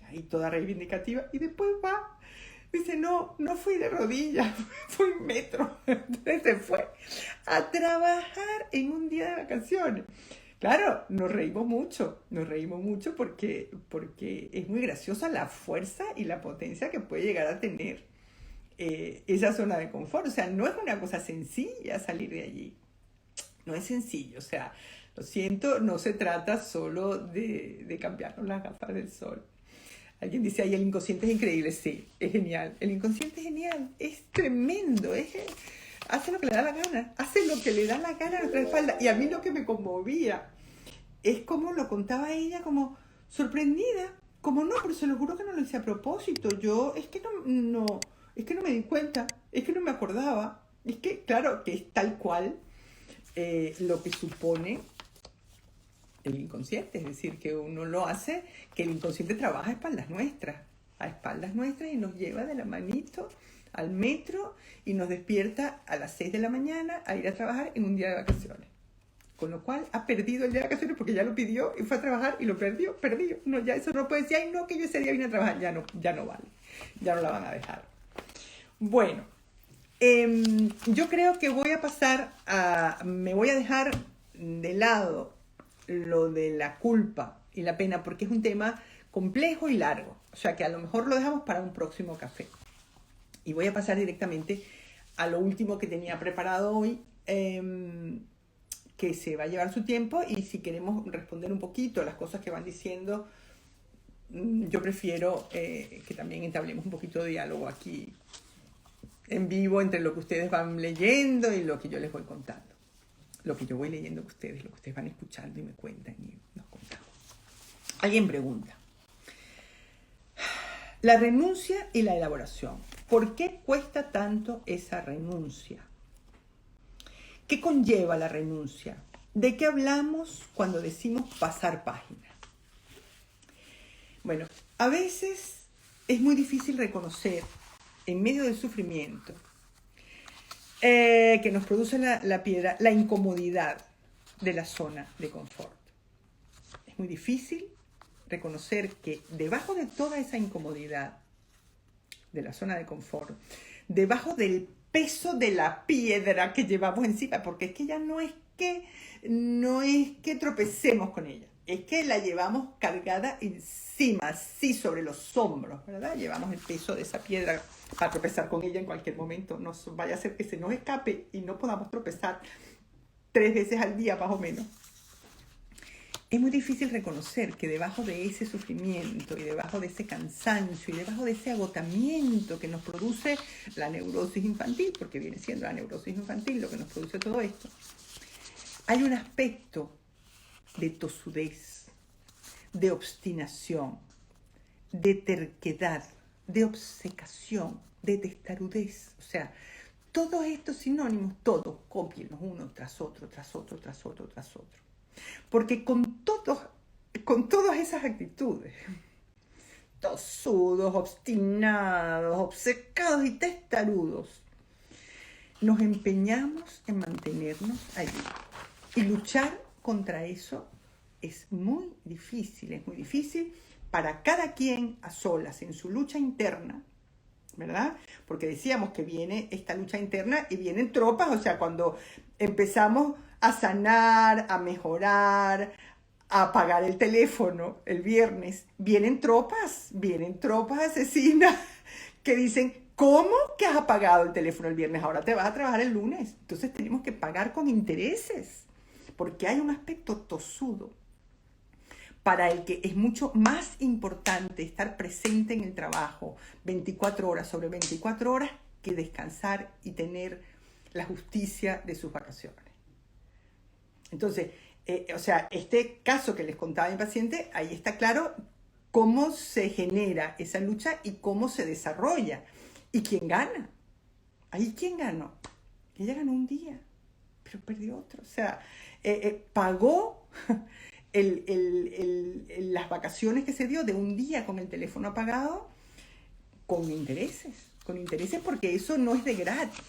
Ahí toda reivindicativa y después va, dice, no fui de rodillas, fui en metro. Entonces se fue a trabajar en un día de vacaciones. Claro, nos reímos mucho porque es muy graciosa la fuerza y la potencia que puede llegar a tener esa zona de confort. O sea, no es una cosa sencilla salir de allí. No es sencillo, o sea, lo siento, no se trata solo de cambiarnos las gafas del sol. Alguien dice, ay, el inconsciente es increíble. Sí, es genial. El inconsciente es genial, es tremendo, hace lo que le da la gana, hace lo que le da la gana a nuestra espalda. Y a mí lo que me conmovía es como lo contaba ella, como sorprendida, como no, pero se lo juro que no lo hice a propósito. Yo, es que no me di cuenta, es que no me acordaba. Es que, claro, que es tal cual lo que supone el inconsciente, es decir, que uno lo hace, que el inconsciente trabaja a espaldas nuestras y nos lleva de la manito al metro y nos despierta a las 6 de la mañana a ir a trabajar en un día de vacaciones. Con lo cual ha perdido el día de vacaciones porque ya lo pidió y fue a trabajar y lo perdió. No, ya eso no puede decir, ay no, que yo ese día vine a trabajar, ya no vale, ya no la van a dejar. Bueno, yo creo que me voy a dejar de lado lo de la culpa y la pena porque es un tema complejo y largo, o sea que a lo mejor lo dejamos para un próximo café. Y voy a pasar directamente a lo último que tenía preparado hoy, que se va a llevar su tiempo, y si queremos responder un poquito a las cosas que van diciendo, yo prefiero que también entablemos un poquito de diálogo aquí en vivo entre lo que ustedes van leyendo y lo que yo les voy contando. Lo que yo voy leyendo de ustedes, lo que ustedes van escuchando y me cuentan y nos contamos. Alguien pregunta, la renuncia y la elaboración, ¿por qué cuesta tanto esa renuncia? ¿Qué conlleva la renuncia? ¿De qué hablamos cuando decimos pasar página? Bueno, a veces es muy difícil reconocer, en medio del sufrimiento que nos produce la piedra, la incomodidad de la zona de confort. Es muy difícil reconocer que debajo de toda esa incomodidad de la zona de confort, debajo del peso de la piedra que llevamos encima, porque es que ya no es que tropecemos con ella, es que la llevamos cargada encima, así sobre los hombros, ¿verdad? Llevamos el peso de esa piedra para tropezar con ella en cualquier momento. No vaya a ser que se nos escape y no podamos tropezar 3 veces al día más o menos. Es muy difícil reconocer que debajo de ese sufrimiento y debajo de ese cansancio y debajo de ese agotamiento que nos produce la neurosis infantil, porque viene siendo la neurosis infantil lo que nos produce todo esto, hay un aspecto de tosudez, de obstinación, de terquedad, de obcecación, de testarudez. O sea, todos estos sinónimos, todos, cópienlos uno tras otro, tras otro, tras otro, tras otro. Porque con todas esas actitudes, tosudos, obstinados, obcecados y testarudos, nos empeñamos en mantenernos allí. Y luchar contra eso es muy difícil para cada quien a solas, en su lucha interna, ¿verdad? Porque decíamos que viene esta lucha interna y vienen tropas, o sea, cuando empezamos a sanar, a mejorar, a apagar el teléfono el viernes, vienen tropas asesinas que dicen, ¿cómo que has apagado el teléfono el viernes? Ahora te vas a trabajar el lunes. Entonces tenemos que pagar con intereses, porque hay un aspecto tosudo para el que es mucho más importante estar presente en el trabajo 24 horas sobre 24 horas que descansar y tener la justicia de sus vacaciones. Entonces, o sea, este caso que les contaba mi paciente, ahí está claro cómo se genera esa lucha y cómo se desarrolla. ¿Y quién gana? Ahí quién ganó. Ella ganó un día, pero perdió otro. O sea, pagó las vacaciones que se dio de un día con el teléfono apagado con intereses porque eso no es de gratis.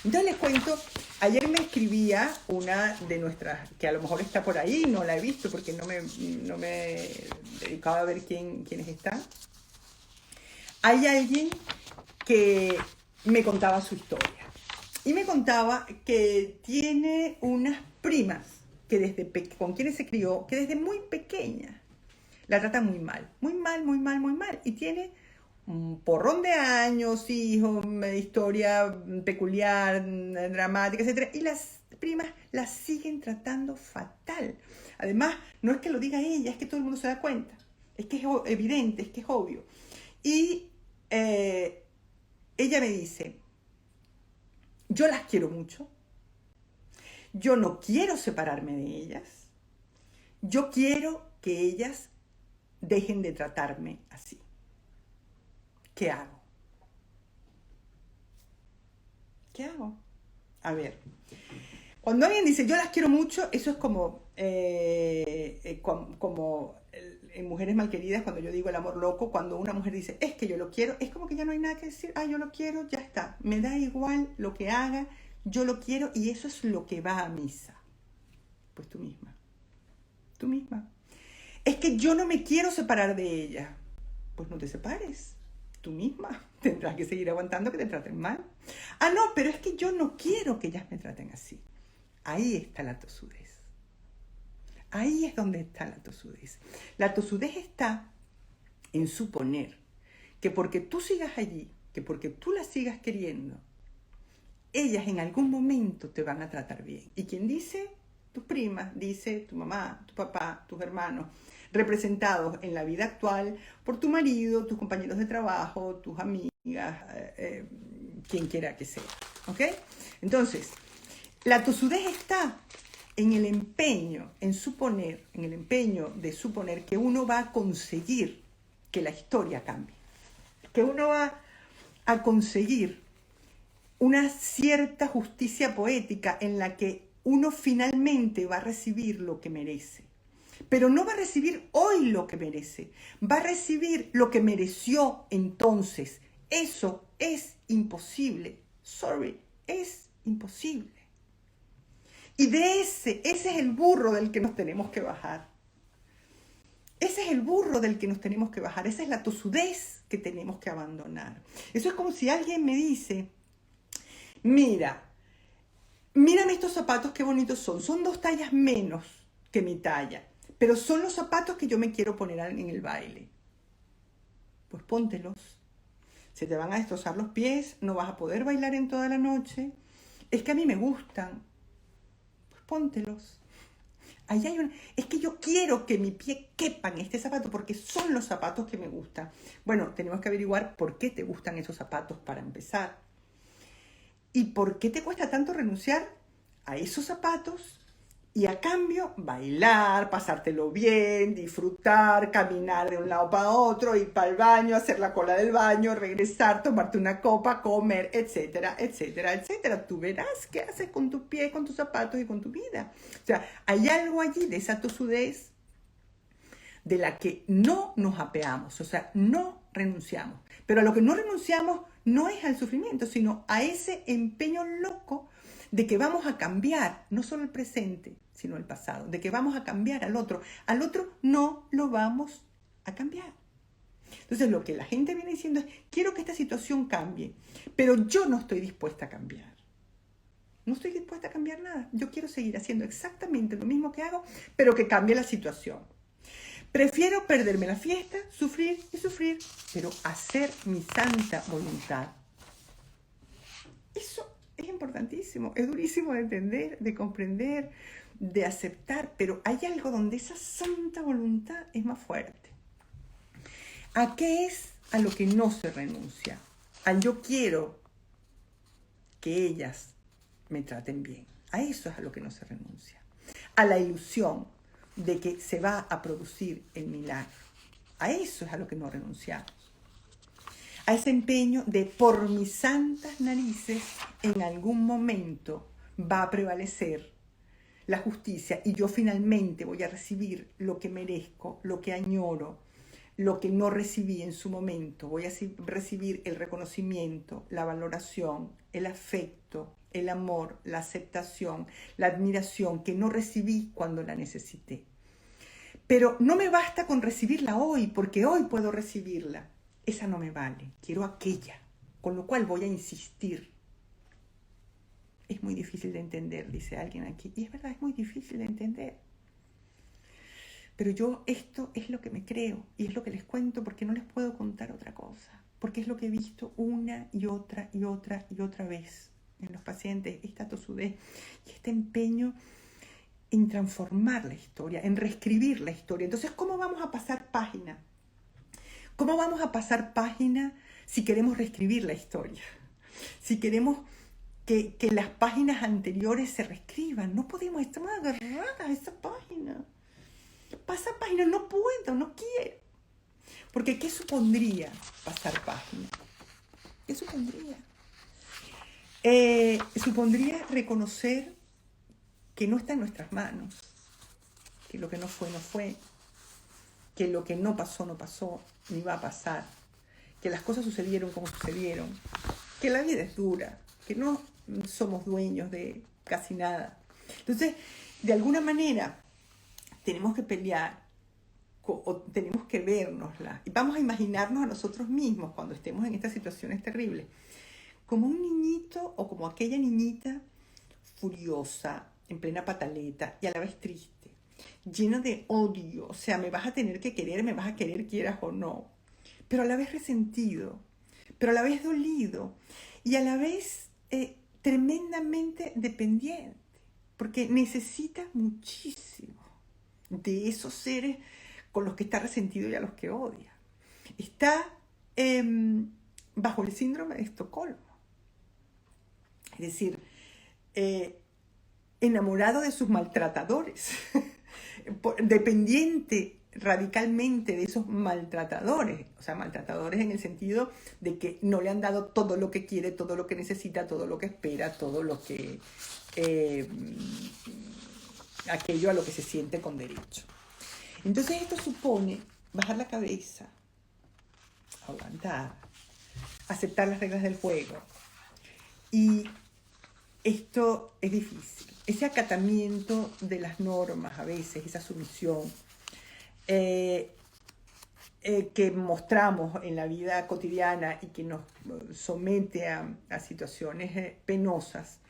Entonces les cuento, ayer me escribía una de nuestras, que a lo mejor está por ahí, no la he visto porque no me he dedicado a ver quiénes están. Hay alguien que me contaba su historia y me contaba que tiene unas primas que con quienes se crió, que desde muy pequeña la tratan muy mal, y tiene un porrón de años, hijos, historia peculiar, dramática, etc. Y las primas la siguen tratando fatal. Además, no es que lo diga ella, es que todo el mundo se da cuenta. Es que es evidente, es que es obvio. Y ella me dice, yo las quiero mucho, yo no quiero separarme de ellas, yo quiero que ellas dejen de tratarme así. ¿Qué hago? ¿Qué hago? A ver, cuando alguien dice yo las quiero mucho, eso es como en Mujeres Malqueridas, cuando yo digo el amor loco, cuando una mujer dice es que yo lo quiero, es como que ya no hay nada que decir, yo lo quiero, ya está, me da igual lo que haga, yo lo quiero y eso es lo que va a misa. Pues tú misma. Es que yo no me quiero separar de ella. Pues no te separes. Tú misma tendrás que seguir aguantando que te traten mal. No, pero es que yo no quiero que ellas me traten así. Ahí está la tosudez. Ahí es donde está la tosudez. La tosudez está en suponer que porque tú sigas allí, que porque tú las sigas queriendo, ellas en algún momento te van a tratar bien. ¿Y quién dice? Tus primas, dice tu mamá, tu papá, tus hermanos, representados en la vida actual por tu marido, tus compañeros de trabajo, tus amigas, quien quiera que sea. ¿Ok? Entonces, la tosudez está en el empeño, en el empeño de suponer que uno va a conseguir que la historia cambie, que uno va a conseguir una cierta justicia poética en la que uno finalmente va a recibir lo que merece. Pero no va a recibir hoy lo que merece, va a recibir lo que mereció entonces. Eso es imposible. Es imposible. Y de ese es el burro del que nos tenemos que bajar. Ese es el burro del que nos tenemos que bajar. Esa es la tosudez que tenemos que abandonar. Eso es como si alguien me dice, Mira, mírame estos zapatos, qué bonitos son. Son 2 tallas menos que mi talla, pero son los zapatos que yo me quiero poner en el baile. Pues póntelos. Se te van a destrozar los pies, no vas a poder bailar en toda la noche. Es que a mí me gustan. Pues póntelos. Ahí hay es que yo quiero que mi pie quepa en este zapato porque son los zapatos que me gustan. Bueno, tenemos que averiguar por qué te gustan esos zapatos para empezar. ¿Y por qué te cuesta tanto renunciar a esos zapatos? Y a cambio, bailar, pasártelo bien, disfrutar, caminar de un lado para otro, ir para el baño, hacer la cola del baño, regresar, tomarte una copa, comer, etcétera, etcétera, etcétera. Tú verás qué haces con tus pies, con tus zapatos y con tu vida. O sea, hay algo allí de esa tosudez de la que no nos apeamos, o sea, no renunciamos. Pero a lo que no renunciamos no es al sufrimiento, sino a ese empeño loco de que vamos a cambiar, no solo el presente, sino el pasado, de que vamos a cambiar al otro. Al otro no lo vamos a cambiar. Entonces lo que la gente viene diciendo es, quiero que esta situación cambie, pero yo no estoy dispuesta a cambiar. No estoy dispuesta a cambiar nada. Yo quiero seguir haciendo exactamente lo mismo que hago, pero que cambie la situación. Prefiero perderme la fiesta, sufrir y sufrir, pero hacer mi santa voluntad. Eso es importantísimo, es durísimo de entender, de comprender, de aceptar, pero hay algo donde esa santa voluntad es más fuerte. ¿A qué es a lo que no se renuncia? Al yo quiero que ellas me traten bien. A eso es a lo que no se renuncia. A la ilusión de que se va a producir el milagro. A eso es a lo que no renunciamos. A ese empeño de por mis santas narices en algún momento va a prevalecer la justicia y yo finalmente voy a recibir lo que merezco, lo que añoro, lo que no recibí en su momento. Voy a recibir el reconocimiento, la valoración, el afecto, el amor, la aceptación, la admiración que no recibí cuando la necesité. Pero no me basta con recibirla hoy, porque hoy puedo recibirla. Esa no me vale, quiero aquella, con lo cual voy a insistir. Es muy difícil de entender, dice alguien aquí. Y es verdad, es muy difícil de entender. Pero yo esto es lo que me creo y es lo que les cuento porque no les puedo contar otra cosa. Porque es lo que he visto una y otra y otra y otra vez en los pacientes, esta tosudez y este empeño en transformar la historia, en reescribir la historia. Entonces, ¿cómo vamos a pasar página? ¿Cómo vamos a pasar página si queremos reescribir la historia? Si queremos que las páginas anteriores se reescriban. No podemos estar agarradas a esa página. Pasa página, no puedo, no quiero. Porque ¿qué supondría pasar página? ¿Qué supondría? Supondría reconocer que no está en nuestras manos, que lo que no fue, no fue, que lo que no pasó, no pasó, ni va a pasar, que las cosas sucedieron como sucedieron, que la vida es dura, que no somos dueños de casi nada. Entonces, de alguna manera, tenemos que pelear o tenemos que vernosla y vamos a imaginarnos a nosotros mismos cuando estemos en estas situaciones terribles como un niñito o como aquella niñita furiosa, en plena pataleta y a la vez triste, lleno de odio. O sea, me vas a tener que querer, me vas a querer quieras o no, pero a la vez resentido, pero a la vez dolido y a la vez tremendamente dependiente, porque necesita muchísimo de esos seres con los que está resentido y a los que odia. Está bajo el síndrome de Estocolmo. Es decir, enamorado de sus maltratadores, dependiente radicalmente de esos maltratadores, o sea, maltratadores en el sentido de que no le han dado todo lo que quiere, todo lo que necesita, todo lo que espera, todo lo que aquello a lo que se siente con derecho. Entonces esto supone bajar la cabeza, aguantar, aceptar las reglas del juego. Y esto es difícil. Ese acatamiento de las normas a veces, esa sumisión, que mostramos en la vida cotidiana y que nos somete a situaciones penosas,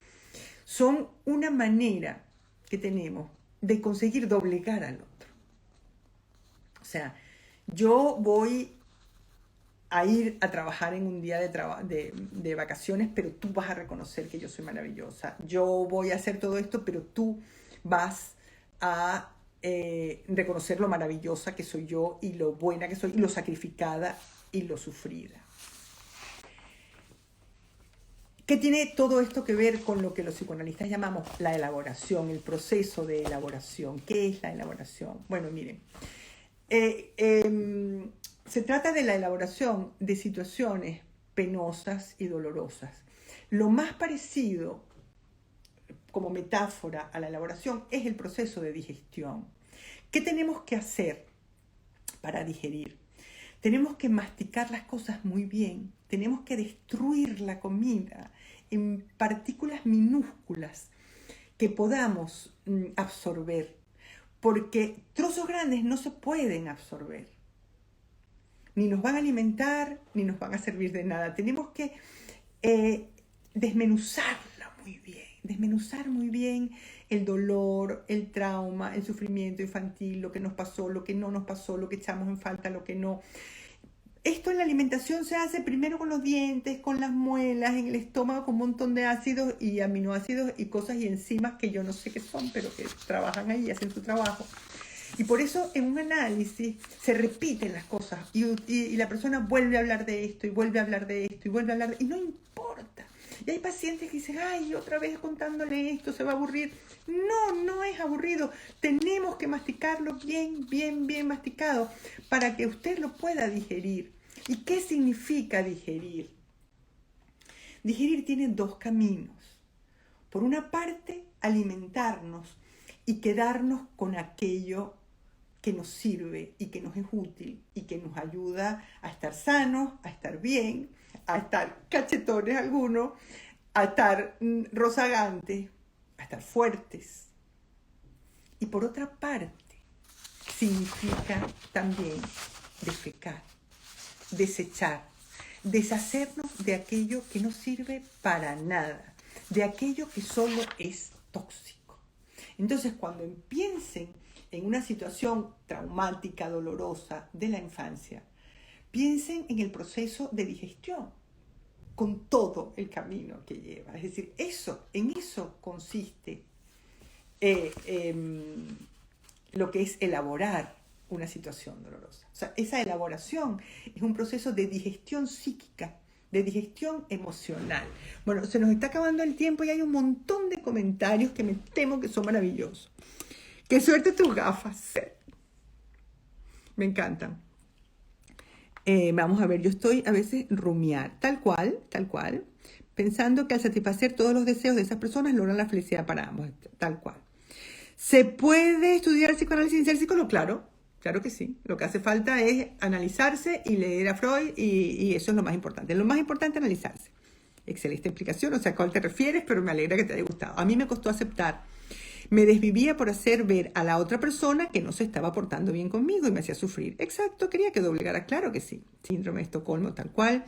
son una manera que tenemos de conseguir doblegar al otro. O sea, yo voy a ir a trabajar en un día de vacaciones, pero tú vas a reconocer que yo soy maravillosa. Yo voy a hacer todo esto, pero tú vas a reconocer lo maravillosa que soy yo y lo buena que soy y lo sacrificada y lo sufrida. ¿Qué tiene todo esto que ver con lo que los psicoanalistas llamamos la elaboración, el proceso de elaboración? ¿Qué es la elaboración? Bueno, miren, se trata de la elaboración de situaciones penosas y dolorosas. Lo más parecido como metáfora a la elaboración es el proceso de digestión. ¿Qué tenemos que hacer para digerir? Tenemos que masticar las cosas muy bien, tenemos que destruir la comida en partículas minúsculas que podamos absorber, porque trozos grandes no se pueden absorber. Ni nos van a alimentar, ni nos van a servir de nada. Tenemos que desmenuzarla muy bien, desmenuzar muy bien el dolor, el trauma, el sufrimiento infantil, lo que nos pasó, lo que no nos pasó, lo que echamos en falta, lo que no. Esto en la alimentación se hace primero con los dientes, con las muelas, en el estómago con un montón de ácidos y aminoácidos y cosas y enzimas que yo no sé qué son, pero que trabajan ahí, hacen su trabajo. Y por eso en un análisis se repiten las cosas y la persona vuelve a hablar de esto y vuelve a hablar de esto y vuelve a hablar de esto y no importa. Y hay pacientes que dicen, ay, otra vez contándole esto, se va a aburrir. No, no es aburrido. Tenemos que masticarlo bien, bien, bien masticado para que usted lo pueda digerir. ¿Y qué significa digerir? Digerir tiene dos caminos. Por una parte, alimentarnos y quedarnos con aquello que nos sirve y que nos es útil y que nos ayuda a estar sanos, a estar bien, a estar cachetones algunos, a estar rozagantes, a estar fuertes. Y por otra parte, significa también defecar, desechar, deshacernos de aquello que no sirve para nada, de aquello que solo es tóxico. Entonces, cuando piensen en una situación traumática, dolorosa de la infancia, piensen en el proceso de digestión, con todo el camino que lleva. Es decir, en eso consiste lo que es elaborar una situación dolorosa. O sea, esa elaboración es un proceso de digestión psíquica, de digestión emocional. Bueno, se nos está acabando el tiempo y hay un montón de comentarios que me temo que son maravillosos. ¡Qué suerte tus gafas! Me encantan. Vamos a ver, yo estoy a veces rumiar, tal cual, pensando que al satisfacer todos los deseos de esas personas logran la felicidad para ambos, tal cual. ¿Se puede estudiar psicoanálisis sin ser psicólogo? Claro que sí. Lo que hace falta es analizarse y leer a Freud y eso es lo más importante. Lo más importante es analizarse. Excelente explicación, o sea, ¿a cuál te refieres? Pero me alegra que te haya gustado. A mí me costó aceptar. Me desvivía por hacer ver a la otra persona que no se estaba portando bien conmigo y me hacía sufrir. Exacto, quería que doblegara. Claro que sí. Síndrome de Estocolmo, tal cual.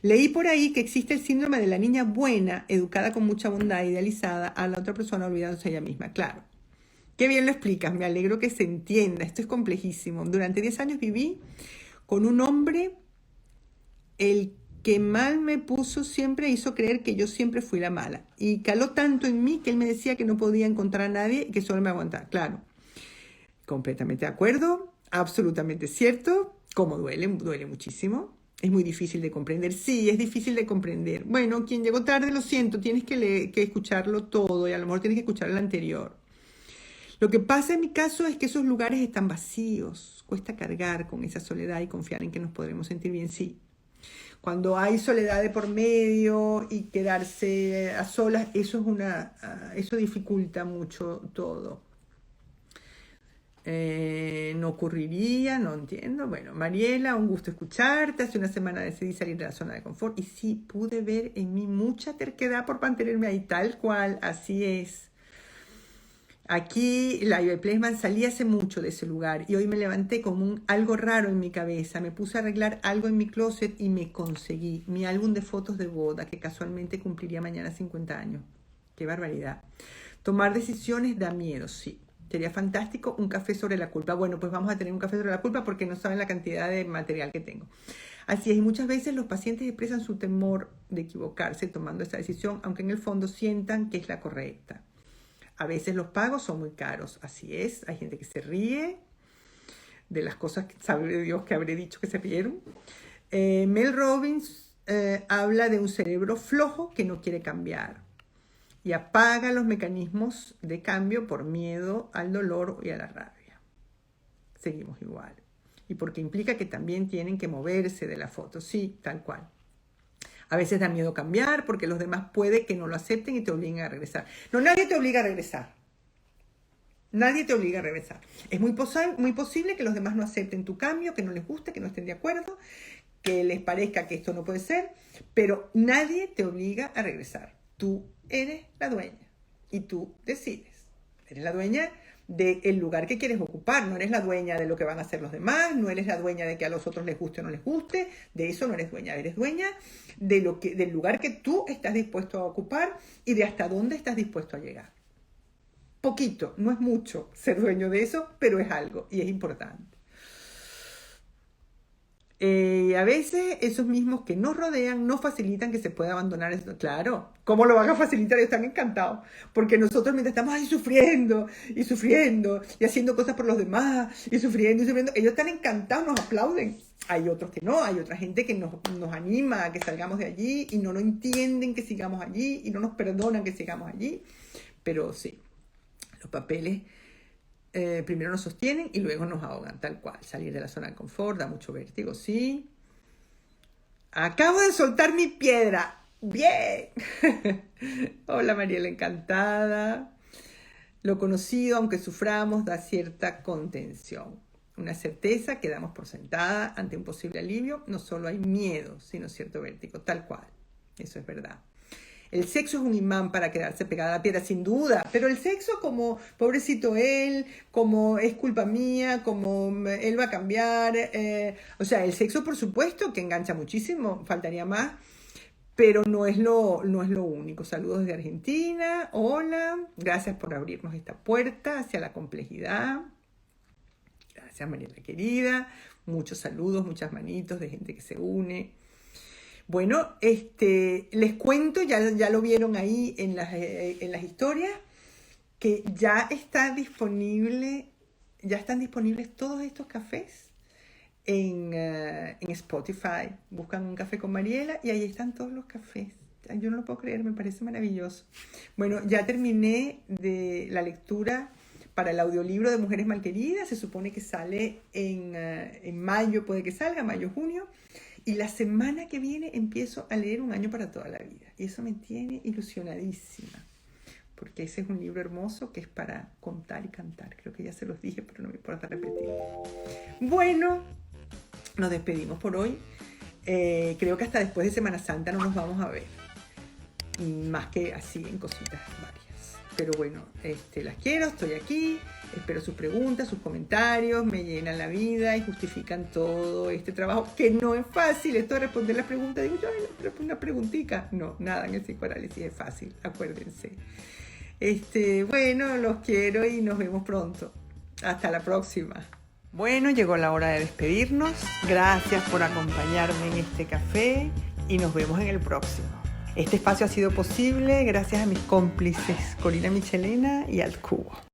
Leí por ahí que existe el síndrome de la niña buena, educada con mucha bondad, idealizada a la otra persona olvidándose ella misma. Claro. Qué bien lo explicas. Me alegro que se entienda. Esto es complejísimo. Durante 10 años viví con un hombre, el que mal me puso siempre hizo creer que yo siempre fui la mala. Y caló tanto en mí que él me decía que no podía encontrar a nadie y que solo me aguantaba. Claro, completamente de acuerdo, absolutamente cierto. Como duele muchísimo. Es muy difícil de comprender. Sí, es difícil de comprender. Bueno, quien llegó tarde, lo siento, tienes que escucharlo todo y a lo mejor tienes que escuchar el anterior. Lo que pasa en mi caso es que esos lugares están vacíos. Cuesta cargar con esa soledad y confiar en que nos podremos sentir bien, sí. Cuando hay soledad de por medio y quedarse a solas, eso dificulta mucho todo. No ocurriría, no entiendo. Bueno, Mariela, un gusto escucharte. Hace una semana decidí salir de la zona de confort y sí, pude ver en mí mucha terquedad por mantenerme ahí, tal cual, así es. Aquí la Ibe Plesman salí hace mucho de ese lugar y hoy me levanté con algo raro en mi cabeza. Me puse a arreglar algo en mi closet y me conseguí mi álbum de fotos de boda que casualmente cumpliría mañana 50 años. ¡Qué barbaridad! Tomar decisiones da miedo, sí. Sería fantástico un café sobre la culpa. Bueno, pues vamos a tener un café sobre la culpa porque no saben la cantidad de material que tengo. Así es, y muchas veces los pacientes expresan su temor de equivocarse tomando esta decisión, aunque en el fondo sientan que es la correcta. A veces los pagos son muy caros, así es. Hay gente que se ríe de las cosas que sabe Dios que habré dicho que se rieron. Mel Robbins habla de un cerebro flojo que no quiere cambiar y apaga los mecanismos de cambio por miedo al dolor y a la rabia. Seguimos igual. Y porque implica que también tienen que moverse de la foto, sí, tal cual. A veces da miedo cambiar porque los demás puede que no lo acepten y te obliguen a regresar. No, nadie te obliga a regresar. Nadie te obliga a regresar. Es muy posible que los demás no acepten tu cambio, que no les guste, que no estén de acuerdo, que les parezca que esto no puede ser, pero nadie te obliga a regresar. Tú eres la dueña y tú decides. Eres la dueña del lugar que quieres ocupar, no eres la dueña de lo que van a hacer los demás, no eres la dueña de que a los otros les guste o no les guste, de eso no eres dueña, eres dueña de del lugar que tú estás dispuesto a ocupar y de hasta dónde estás dispuesto a llegar. Poquito, no es mucho ser dueño de eso, pero es algo y es importante. A veces esos mismos que nos rodean no facilitan que se pueda abandonar esto. Claro, ¿cómo lo van a facilitar? Ellos están encantados. Porque nosotros mientras estamos ahí sufriendo y haciendo cosas por los demás y sufriendo, ellos están encantados, nos aplauden. Hay otros que no, hay otra gente que nos anima a que salgamos de allí y no entienden que sigamos allí y no nos perdonan que sigamos allí. Pero sí, los papeles primero nos sostienen y luego nos ahogan, tal cual. Salir de la zona de confort da mucho vértigo, sí. Acabo de soltar mi piedra. ¡Bien! Hola Mariela, encantada. Lo conocido, aunque suframos, da cierta contención. Una certeza que damos por sentada ante un posible alivio. No solo hay miedo, sino cierto vértigo, tal cual. Eso es verdad. El sexo es un imán para quedarse pegada a la piedra, sin duda. Pero el sexo como, pobrecito él, como es culpa mía, como él va a cambiar. O sea, el sexo, por supuesto, que engancha muchísimo, faltaría más. Pero no es lo único. Saludos desde Argentina. Hola. Gracias por abrirnos esta puerta hacia la complejidad. Gracias, Mariela querida. Muchos saludos, muchas manitos de gente que se une. Bueno, les cuento, ya lo vieron ahí en las historias, que ya están disponibles todos estos cafés en Spotify. Buscan un café con Mariela y ahí están todos los cafés. Yo no lo puedo creer, me parece maravilloso. Bueno, ya terminé de la lectura para el audiolibro de Mujeres Malqueridas. Se supone que sale en mayo, puede que salga, mayo, junio. Y la semana que viene empiezo a leer Un año para toda la vida. Y eso me tiene ilusionadísima. Porque ese es un libro hermoso que es para contar y cantar. Creo que ya se los dije, pero no me importa repetir. Bueno, nos despedimos por hoy. Creo que hasta después de Semana Santa no nos vamos a ver. Más que así en cositas varias. Pero bueno, las quiero, estoy aquí. Espero sus preguntas, sus comentarios, me llenan la vida y justifican todo este trabajo, que no es fácil. Esto de responder las preguntas, digo yo, una preguntita. No, nada en el psicoanálisis es fácil, acuérdense. Bueno, los quiero y nos vemos pronto. Hasta la próxima. Bueno, llegó la hora de despedirnos. Gracias por acompañarme en este café y nos vemos en el próximo. Este espacio ha sido posible gracias a mis cómplices, Corina Michelena y Al Cubo.